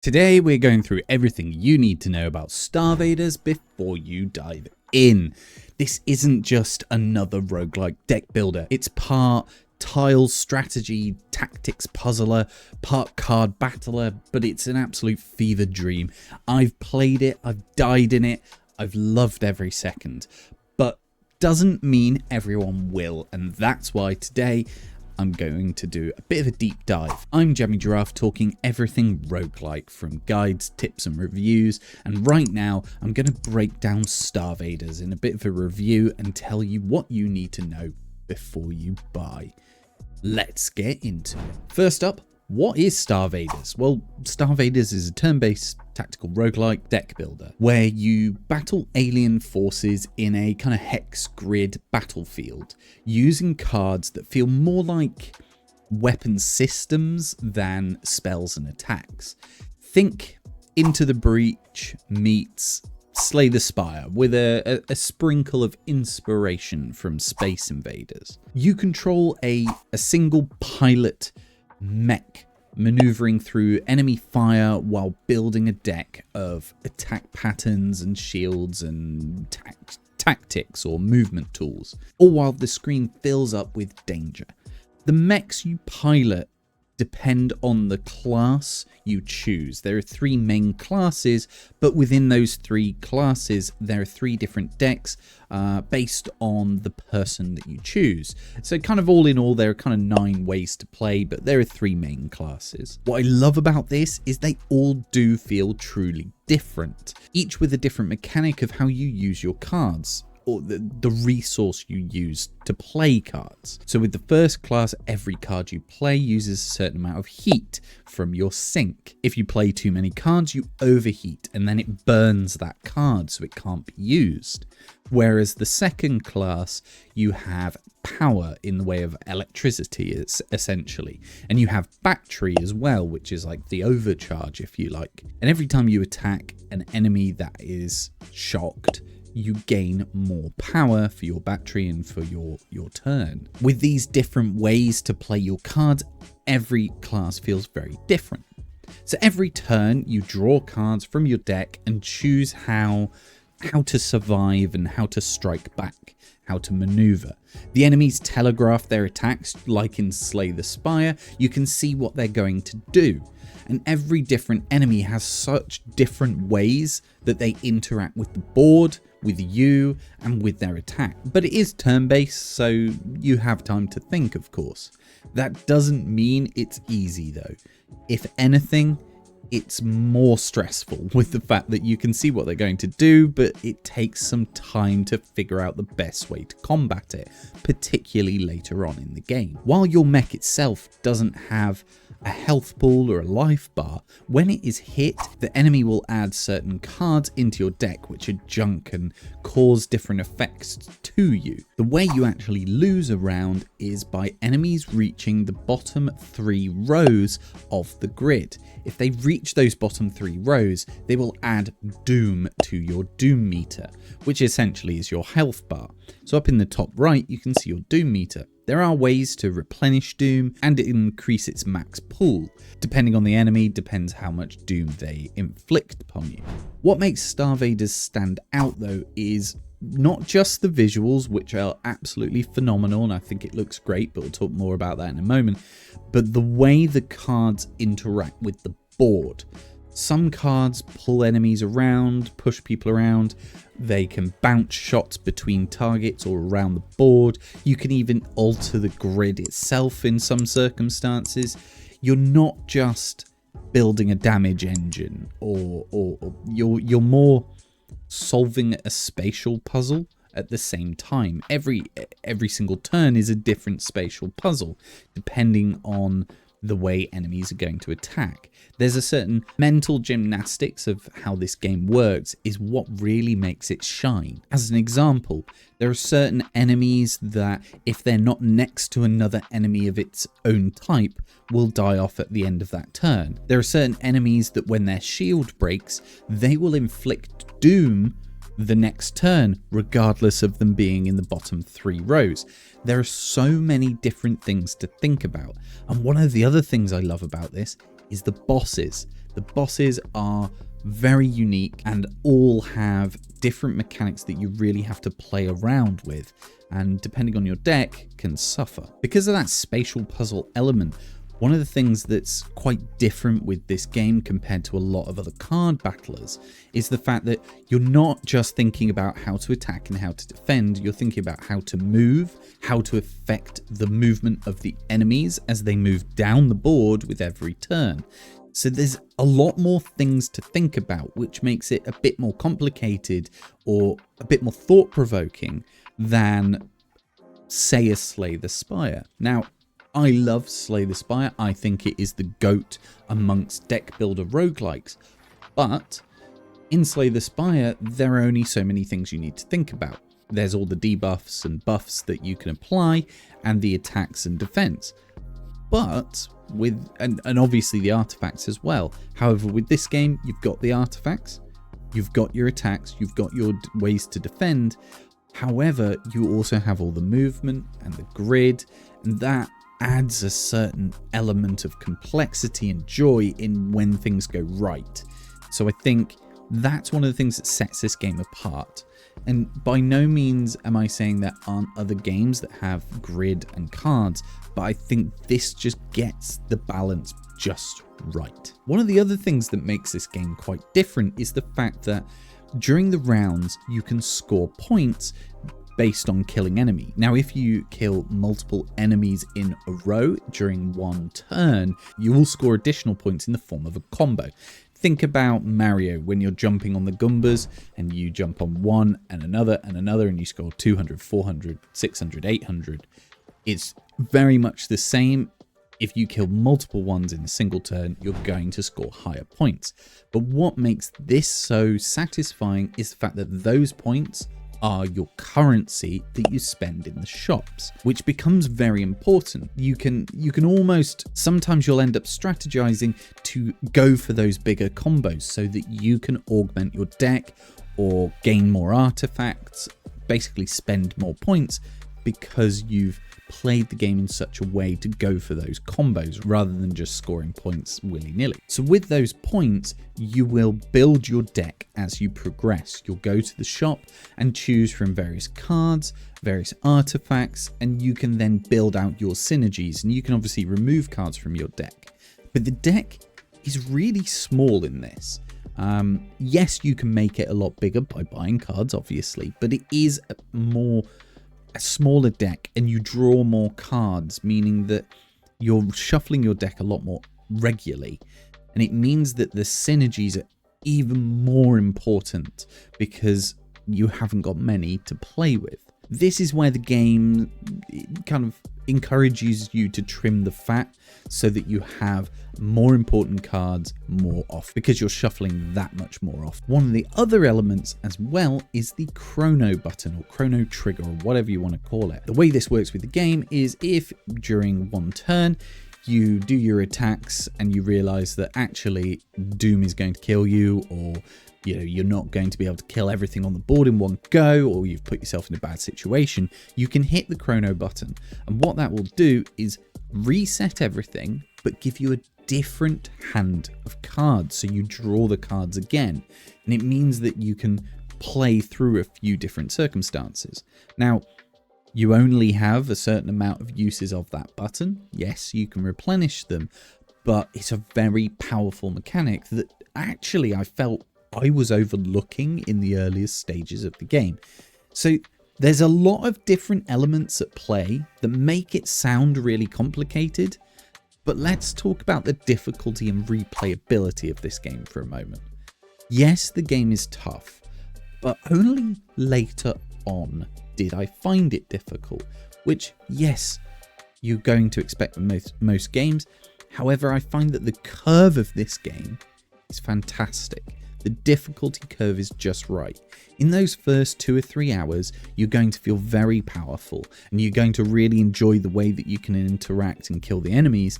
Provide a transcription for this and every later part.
Today we're going through everything you need to know about StarVaders before you dive in. This isn't just another roguelike deck builder, it's part tiles strategy tactics puzzler, part card battler, but it's an absolute fever dream. I've played it, I've died in it, I've loved every second, but doesn't mean everyone will, and that's why today I'm going to do a bit of a deep dive. I'm JammyGiraffe, talking everything roguelike, from guides, tips and reviews, and right now I'm going to break down StarVaders in a bit of a review and tell you what you need to know before you buy. Let's get into it. First up, what is StarVaders? Well, StarVaders is a turn-based tactical roguelike deck builder where you battle alien forces in a kind of hex grid battlefield using cards that feel more like weapon systems than spells and attacks. Think Into the Breach meets Slay the Spire with a sprinkle of inspiration from Space Invaders. You control a single pilot mech maneuvering through enemy fire while building a deck of attack patterns and shields and tactics or movement tools, all while the screen fills up with danger. The mechs you pilot depend on the class you choose. There are three main classes, but within those three classes there are three different decks based on the person that you choose. So kind of all in all there are kind of 9 ways to play, but there are 3 main classes. What I love about this is they all do feel truly different, each with a different mechanic of how you use your cards, or the resource you use to play cards. So with the first class, every card you play uses a certain amount of heat from your sink. If you play too many cards, you overheat and then it burns that card so it can't be used. Whereas the second class, you have power in the way of electricity, essentially. And you have battery as well, which is like the overcharge, if you like. And every time you attack an enemy that is shocked, you gain more power for your battery and for your turn. With these different ways to play your cards, every class feels very different. So every turn you draw cards from your deck and choose how to survive and how to strike back, how to maneuver. The enemies telegraph their attacks, like in Slay the Spire. You can see what they're going to do. And every different enemy has such different ways that they interact with the board, with you, and with their attack. But it is turn-based, so you have time to think, of course. That doesn't mean it's easy though. If anything, it's more stressful with the fact that you can see what they're going to do, but it takes some time to figure out the best way to combat it, particularly later on in the game. While your mech itself doesn't have a health pool or a life bar, when it is hit, the enemy will add certain cards into your deck which are junk and cause different effects to you. The way you actually lose a round is by enemies reaching the bottom 3 rows of the grid. If they reach those bottom 3 rows, they will add doom to your doom meter, which essentially is your health bar. So up in the top right, you can see your doom meter. There are ways to replenish doom and increase its max pool. Depending on the enemy, depends how much doom they inflict upon you. What makes StarVaders stand out though is not just the visuals, which are absolutely phenomenal, and I think it looks great, but we'll talk more about that in a moment, but the way the cards interact with the board. Some cards pull enemies around, push people around. They can bounce shots between targets or around the board. You can even alter the grid itself in some circumstances. You're not just building a damage engine, or you're more solving a spatial puzzle at the same time. Every single turn is a different spatial puzzle, depending on the way enemies are going to attack. There's a certain mental gymnastics of how this game works is what really makes it shine. As an example, there are certain enemies that, if they're not next to another enemy of its own type, will die off at the end of that turn. There are certain enemies that when their shield breaks, they will inflict doom the next turn, regardless of them being in the bottom 3 rows. There are so many different things to think about. And one of the other things I love about this is the bosses. The bosses are very unique and all have different mechanics that you really have to play around with, and depending on your deck can suffer. Because of that spatial puzzle element, one of the things that's quite different with this game compared to a lot of other card battlers is the fact that you're not just thinking about how to attack and how to defend, you're thinking about how to move, how to affect the movement of the enemies as they move down the board with every turn. So there's a lot more things to think about, which makes it a bit more complicated or a bit more thought-provoking than, say, a Slay the Spire. Now, I love Slay the Spire. I think it is the GOAT amongst deck builder roguelikes. But in Slay the Spire, there are only so many things you need to think about. There's all the debuffs and buffs that you can apply and the attacks and defense. But with, and obviously the artifacts as well. However, with this game, you've got the artifacts, you've got your attacks, you've got your ways to defend. However, you also have all the movement and the grid, and that adds a certain element of complexity and joy in when things go right. So I think that's one of the things that sets this game apart. And by no means am I saying there aren't other games that have grid and cards, but I think this just gets the balance just right. One of the other things that makes this game quite different is the fact that during the rounds you can score points based on killing enemy. Now, if you kill multiple enemies in a row during one turn, you will score additional points in the form of a combo. Think about Mario when you're jumping on the Goombas and you jump on one and another and you score 200, 400, 600, 800. It's very much the same. If you kill multiple ones in a single turn, you're going to score higher points. But what makes this so satisfying is the fact that those points are your currency that you spend in the shops, which becomes very important. You can almost, sometimes you'll end up strategizing to go for those bigger combos so that you can augment your deck or gain more artifacts, basically spend more points because you've played the game in such a way to go for those combos rather than just scoring points willy-nilly. So with those points, you will build your deck as you progress. You'll go to the shop and choose from various cards, various artifacts, and you can then build out your synergies, and you can obviously remove cards from your deck. But the deck is really small in this. Yes, you can make it a lot bigger by buying cards, obviously, but it is a smaller deck and you draw more cards, meaning that you're shuffling your deck a lot more regularly, and it means that the synergies are even more important because you haven't got many to play with. This is where the game kind of encourages you to trim the fat so that you have more important cards more off because you're shuffling that much more off. One of the other elements as well is the chrono button or chrono trigger or whatever you want to call it. The way this works with the game is if during one turn you do your attacks and you realize that actually Doom is going to kill you, or you're not going to be able to kill everything on the board in one go, or you've put yourself in a bad situation, you can hit the chrono button. And what that will do is reset everything, but give you a different hand of cards. So you draw the cards again. And it means that you can play through a few different circumstances. Now, you only have a certain amount of uses of that button. Yes, you can replenish them, but it's a very powerful mechanic that actually I felt I was overlooking in the earliest stages of the game. So there's a lot of different elements at play that make it sound really complicated, but let's talk about the difficulty and replayability of this game for a moment. Yes, the game is tough, but only later on did I find it difficult, which, yes, you're going to expect with most games. However, I find that the curve of this game is fantastic. The difficulty curve is just right. In those first 2 or 3 hours, you're going to feel very powerful and you're going to really enjoy the way that you can interact and kill the enemies.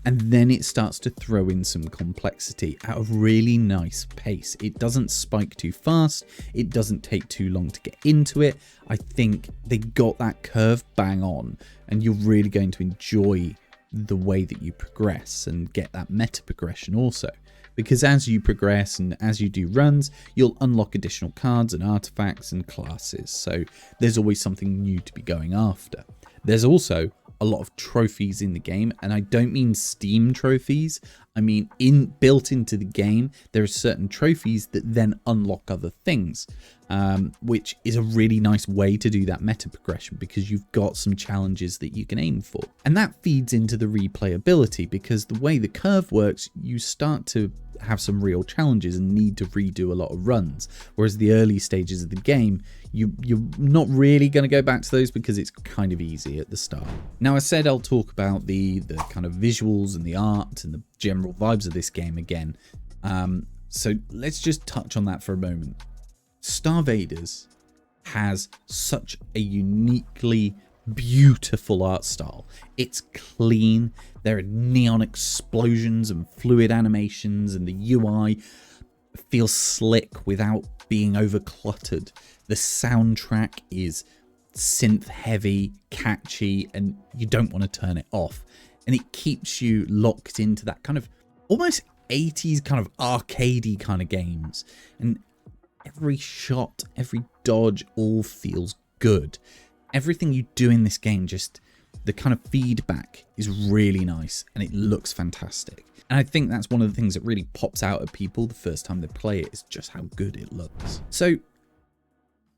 And then it starts to throw in some complexity at a really nice pace. It doesn't spike too fast. It doesn't take too long to get into it. I think they got that curve bang on, and you're really going to enjoy the way that you progress and get that meta progression also. because as you progress and as you do runs, you'll unlock additional cards and artifacts and classes. So there's always something new to be going after. There's also a lot of trophies in the game, and I don't mean Steam trophies. I mean built into the game, there are certain trophies that then unlock other things, which is a really nice way to do that meta progression, because you've got some challenges that you can aim for. And that feeds into the replayability, because the way the curve works, you start to have some real challenges and need to redo a lot of runs, whereas the early stages of the game, you're not really going to go back to those because it's kind of easy at the start. Now, I said I'll talk about the kind of visuals and the art and the general vibes of this game again. So let's just touch on that for a moment. StarVaders has such a uniquely beautiful art style. It's clean. There are neon explosions and fluid animations, and the UI feels slick without being over cluttered. The soundtrack is synth heavy, catchy, and you don't want to turn it off. And it keeps you locked into that kind of almost 80s kind of arcadey kind of games. And every shot, every dodge all feels good. Everything you do in this game, just the kind of feedback is really nice and it looks fantastic. And I think that's one of the things that really pops out at people the first time they play it, is just how good it looks. So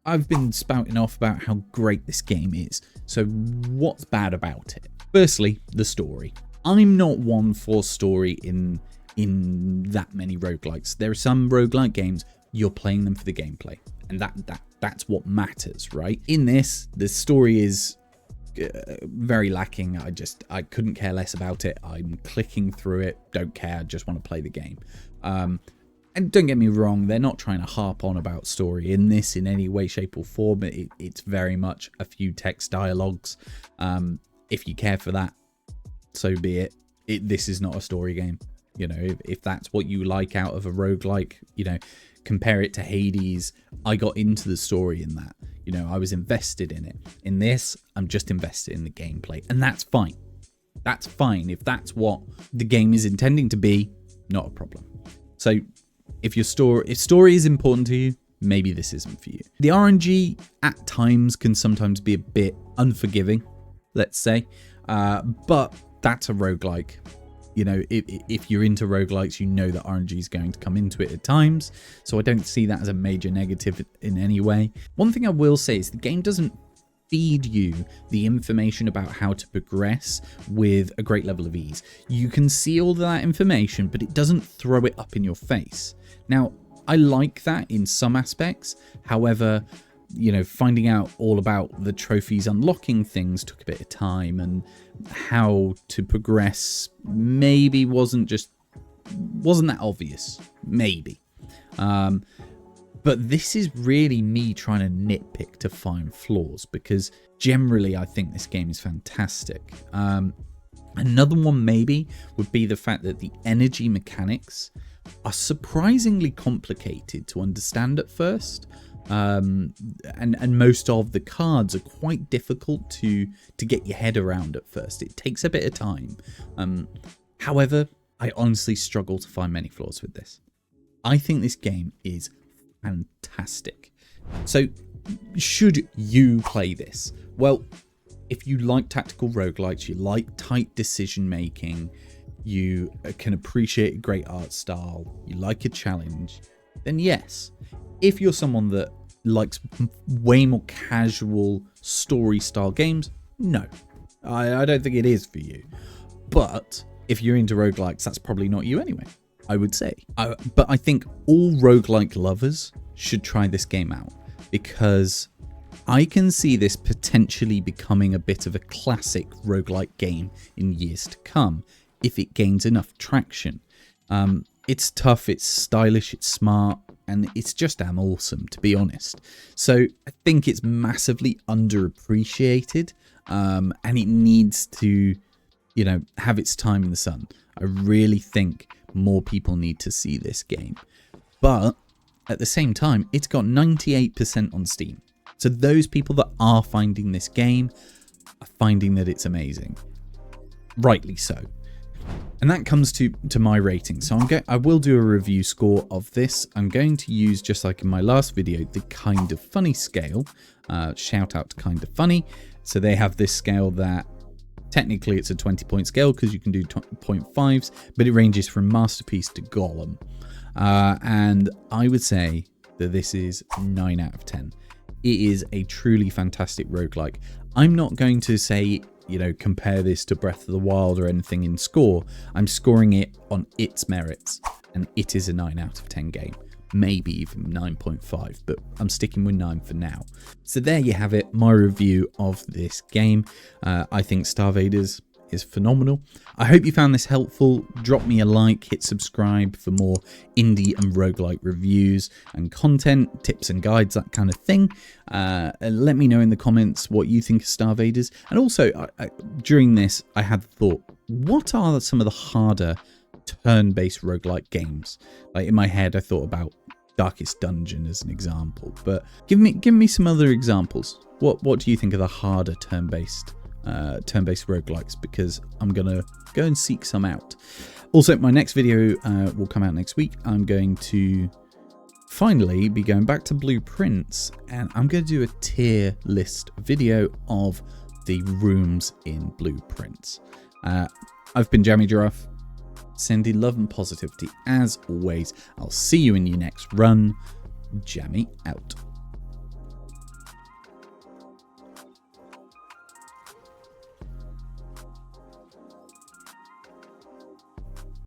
I've been spouting off about how great this game is. So what's bad about it? Firstly, the story. I'm not one for story in that many roguelikes. There are some roguelike games, you're playing them for the gameplay, and that's what matters, right? In this, the story is very lacking. I couldn't care less about it. I'm clicking through it, don't care, I just want to play the game. And don't get me wrong, they're not trying to harp on about story in this in any way, shape or form. It's very much a few text dialogues. If you care for that, so be it. This is not a story game. You know, if that's what you like out of a roguelike, you know, compare it to Hades. I got into the story in that. You know, I was invested in it. In this, I'm just invested in the gameplay, and that's fine. That's fine. If that's what the game is intending to be, not a problem. So if story is important to you, maybe this isn't for you. The RNG at times can sometimes be a bit unforgiving, let's say, but that's a roguelike. You know, if you're into roguelikes, you know that RNG is going to come into it at times. So I don't see that as a major negative in any way. One thing I will say is the game doesn't feed you the information about how to progress with a great level of ease. You can see all of that information, but it doesn't throw it up in your face. Now, I like that in some aspects. However, you know, finding out all about the trophies unlocking things took a bit of time, and how to progress maybe wasn't that obvious, maybe. But this is really me trying to nitpick to find flaws, because generally I think this game is fantastic. Another one maybe would be the fact that the energy mechanics are surprisingly complicated to understand at first. And most of the cards are quite difficult to get your head around at first. It takes a bit of time. However, I honestly struggle to find many flaws with this. I think this game is fantastic. So should you play this? Well, if you like tactical roguelikes, you like tight decision making, you can appreciate a great art style, you like a challenge, then yes. If you're someone that likes way more casual story style games, no, I don't think it is for you. But if you're into roguelikes, that's probably not you anyway, I would say. But I think all roguelike lovers should try this game out, because I can see this potentially becoming a bit of a classic roguelike game in years to come if it gains enough traction. It's tough, it's stylish, it's smart, and it's just damn awesome, to be honest. So I think it's massively underappreciated, and it needs to, you know, have its time in the sun. I really think more people need to see this game. But at the same time, it's got 98% on Steam. So those people that are finding this game are finding that it's amazing. Rightly so. And that comes to my rating. So I will do a review score of this. I'm going to use, just like in my last video, the Kind of Funny scale. Shout out to Kind of Funny. So they have this scale that technically it's a 20-point scale because you can do 0.5s, but it ranges from masterpiece to Golem. And I would say that this is 9 out of 10. It is a truly fantastic roguelike. I'm not going to say, you know, compare this to Breath of the Wild or anything in score. I'm scoring it on its merits, and it is a 9 out of 10 game. Maybe even 9.5, but I'm sticking with 9 for now. So there you have it, my review of this game. I think StarVaders is phenomenal. I hope you found this helpful. Drop me a like, hit subscribe for more indie and roguelike reviews and content, tips and guides, that kind of thing. And let me know in the comments what you think of StarVaders. And also, during this, I had the thought, what are some of the harder turn-based roguelike games? Like in my head, I thought about Darkest Dungeon as an example, but give me some other examples. What do you think of the harder turn-based roguelikes? Because I'm gonna go and seek some out. Also, my next video will come out next week. I'm going to finally be going back to Blueprints, and I'm going to do a tier list video of the rooms in Blueprints. I've been JammyGiraffe, sending love and positivity as always. I'll see you in your next run. Jammy out.